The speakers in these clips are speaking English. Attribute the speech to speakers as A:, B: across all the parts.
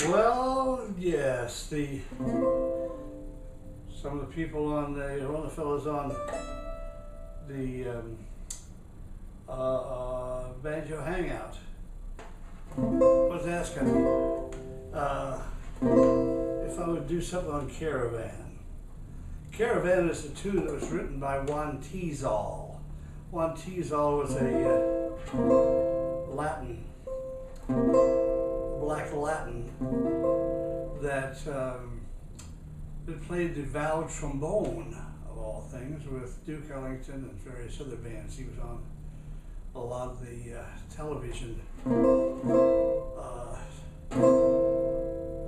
A: Well, yes, some of the people on one of the fellows on the Banjo Hangout was asking if I would do something on Caravan. Caravan is a tune that was written by Juan Tizol. Juan Tizol was a black Latin that played the Valve Trombone, of all things, with Duke Ellington and various other bands. He was on a lot of the television,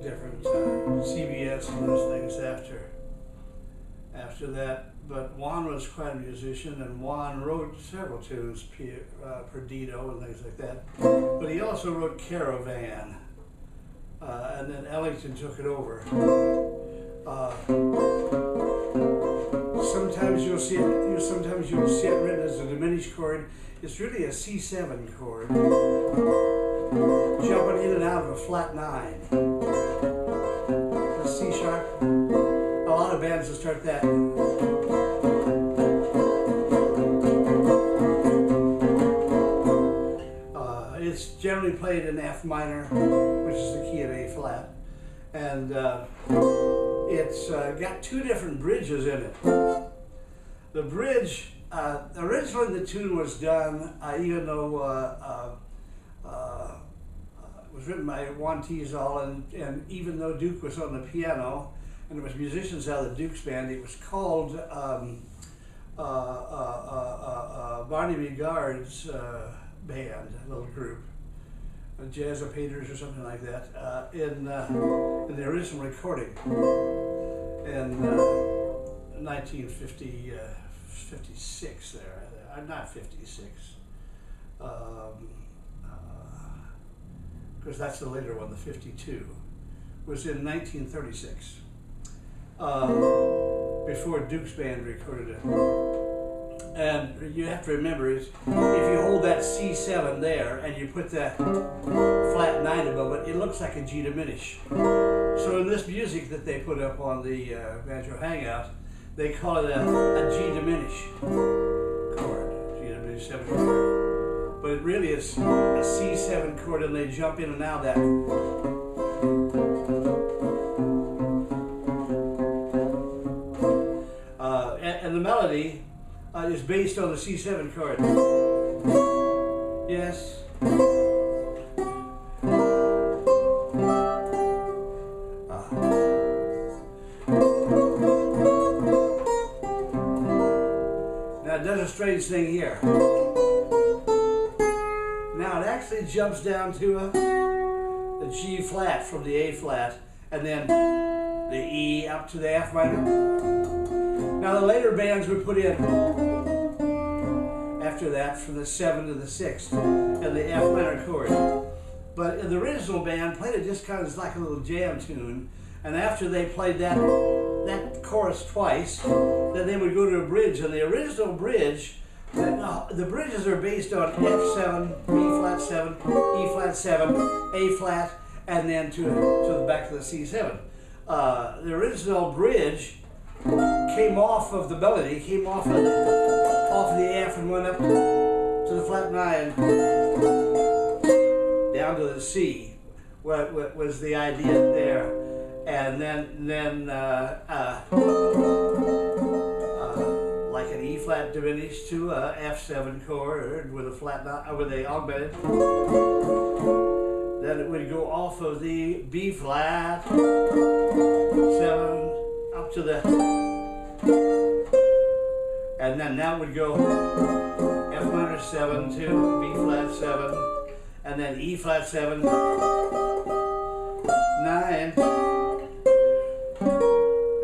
A: different CBS and those things after that. But Juan was quite a musician, and Juan wrote several tunes, Perdido and things like that. But he also wrote Caravan, and then Ellington took it over. Sometimes you'll see it. Sometimes you'll see it written as a diminished chord. It's really a C7 chord, jumping in and out of a flat 9. The C sharp. A lot of bands will start that. It's generally played in F minor, which is the key of A flat, and it's got two different bridges in it. The bridge, originally the tune was done, even though it was written by Juan Tizol, and even though Duke was on the piano, and there was musicians out of the Duke's band, it was called Barnaby Guard's band, a little group, Jazzopators or something like that, in the original recording in 1956 there, not 56, because that's the later one, the 52, was in 1936, before Duke's band recorded it. And you have to remember is, if you hold that C7 there and you put that flat 9 above it, it looks like a G diminish. So in this music that they put up on the Banjo Hangout, they call it a G diminish chord, G diminish 7 chord. But it really is a C7 chord, and they jump in and out that. And the melody is based on the C7 chord. Yes. Now it does a strange thing here. Now it actually jumps down to a G flat from the A flat, and then the E up to the F minor. Now the later bands would put in, after that, from the 7 to the 6th, and the F minor chord. But in the original band, played it just kind of like a little jam tune, and after they played that chorus twice, then they would go to a bridge, and the original bridge, the bridges are based on F7, B flat 7, E flat 7, A flat, and then to the back to the C7. The original bridge came off of the melody, came off of the F and went up to the flat 9, down to the C. What was the idea there? And then like an E flat diminished to a F7 chord with a flat 9, with a augmented. Then it would go off of the B flat 7 up to the, and then that would go F minor 7 to B flat 7, and then E flat 7, 9,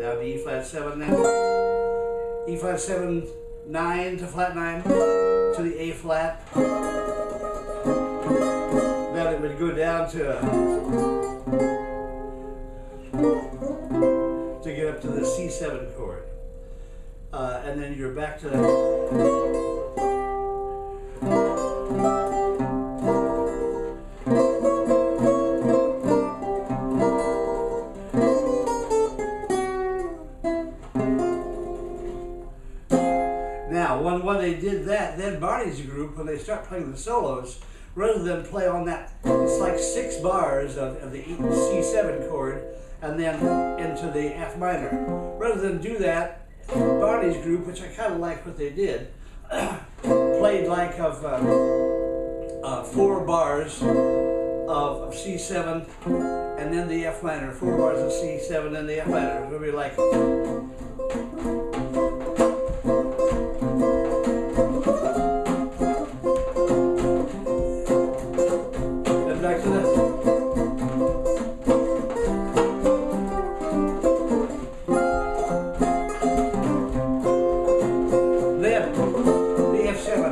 A: now the E flat 7, then E flat 7, 9 to flat 9 to the A flat. Then it would go down to get up to the C7 chord, and then you're back to that. that, then Barney's group, when they start playing the solos, rather than play on that, it's like 6 bars of the C7 chord and then into the F minor. Rather than do that, Barney's group, which I kind of like what they did, played like of 4 bars of C7 and then the F minor, 4 bars of C7 and the F minor. It would be like. Then back to the. Then the F7.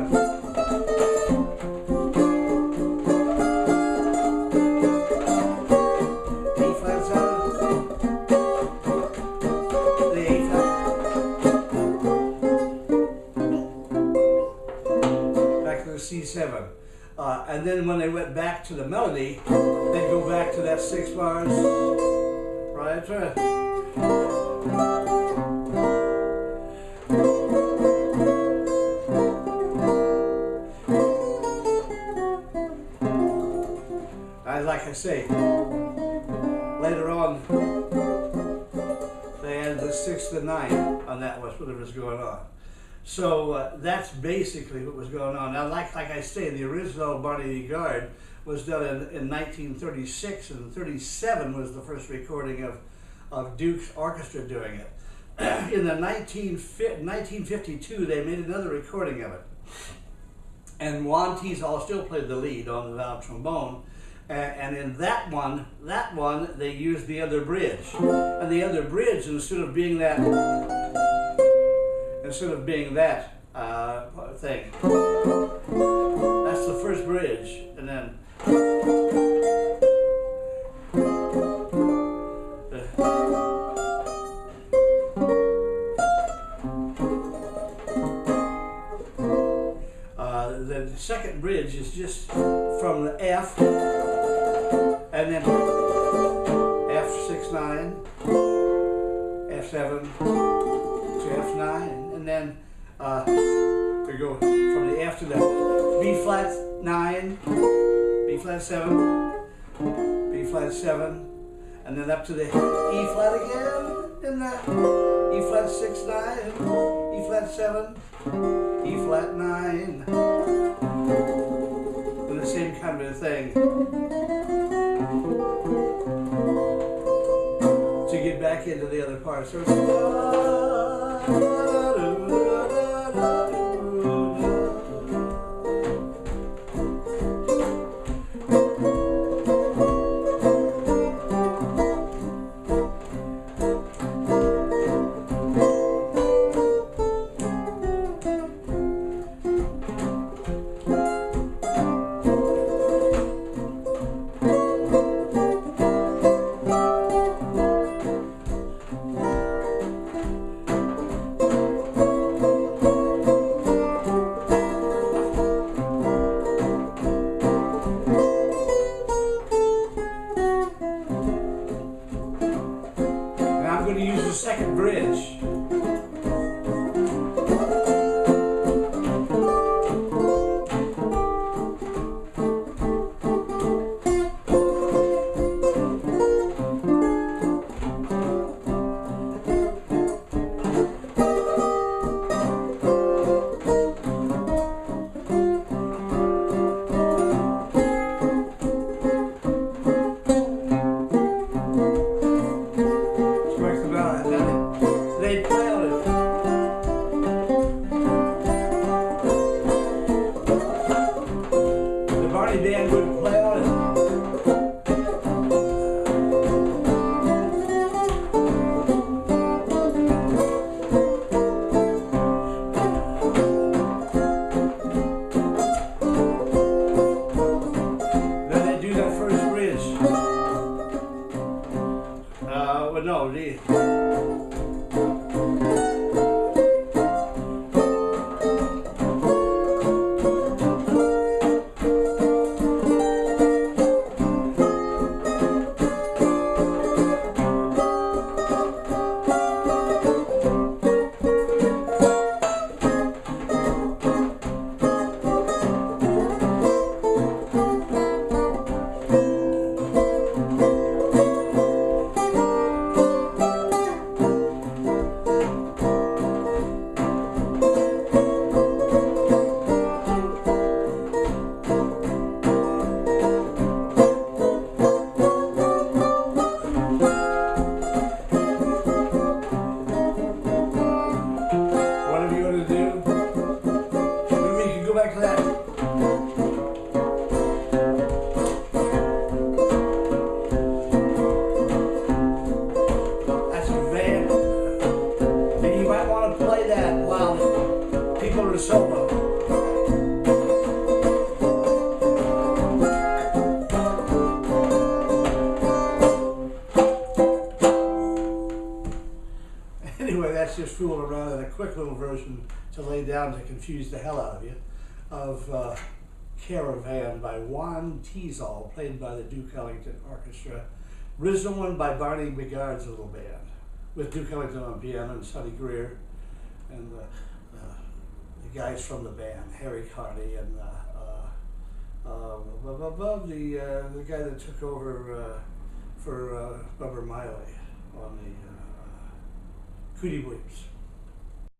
A: C7. And then when they went back to the melody, they'd go back to that 6 bars, right? And like I say, later on, they added the 6 to 9 on that, whatever was going on. So that's basically what was going on. Now, like I say, the original Barney Guard was done in 1936, and 37 was the first recording of Duke's orchestra doing it. In the 1952, they made another recording of it. And Juan Tizol still played the lead on the Valve trombone. And in that one, they used the other bridge. And the other bridge, instead of being that thing. That's the first bridge, and then the second bridge is just from the F, and then F6-9, F7 to F9, and then we go from the F to the B-flat-9, B-flat-7, B-flat-7, and then up to the E-flat again, and the E-flat-6-9, E-flat-7, E-flat-9, and the same kind of thing to get back into the other parts. So it's second bridge. fool around in a quick little version to lay down to confuse the hell out of you, of Caravan by Juan Tizol, played by the Duke Ellington Orchestra. Original one by Barney Bigard's little band, with Duke Ellington on piano and Sonny Greer, and the guys from the band, Harry Carney, and the guy that took over for Bubber Miley on the Cootie Bleeps.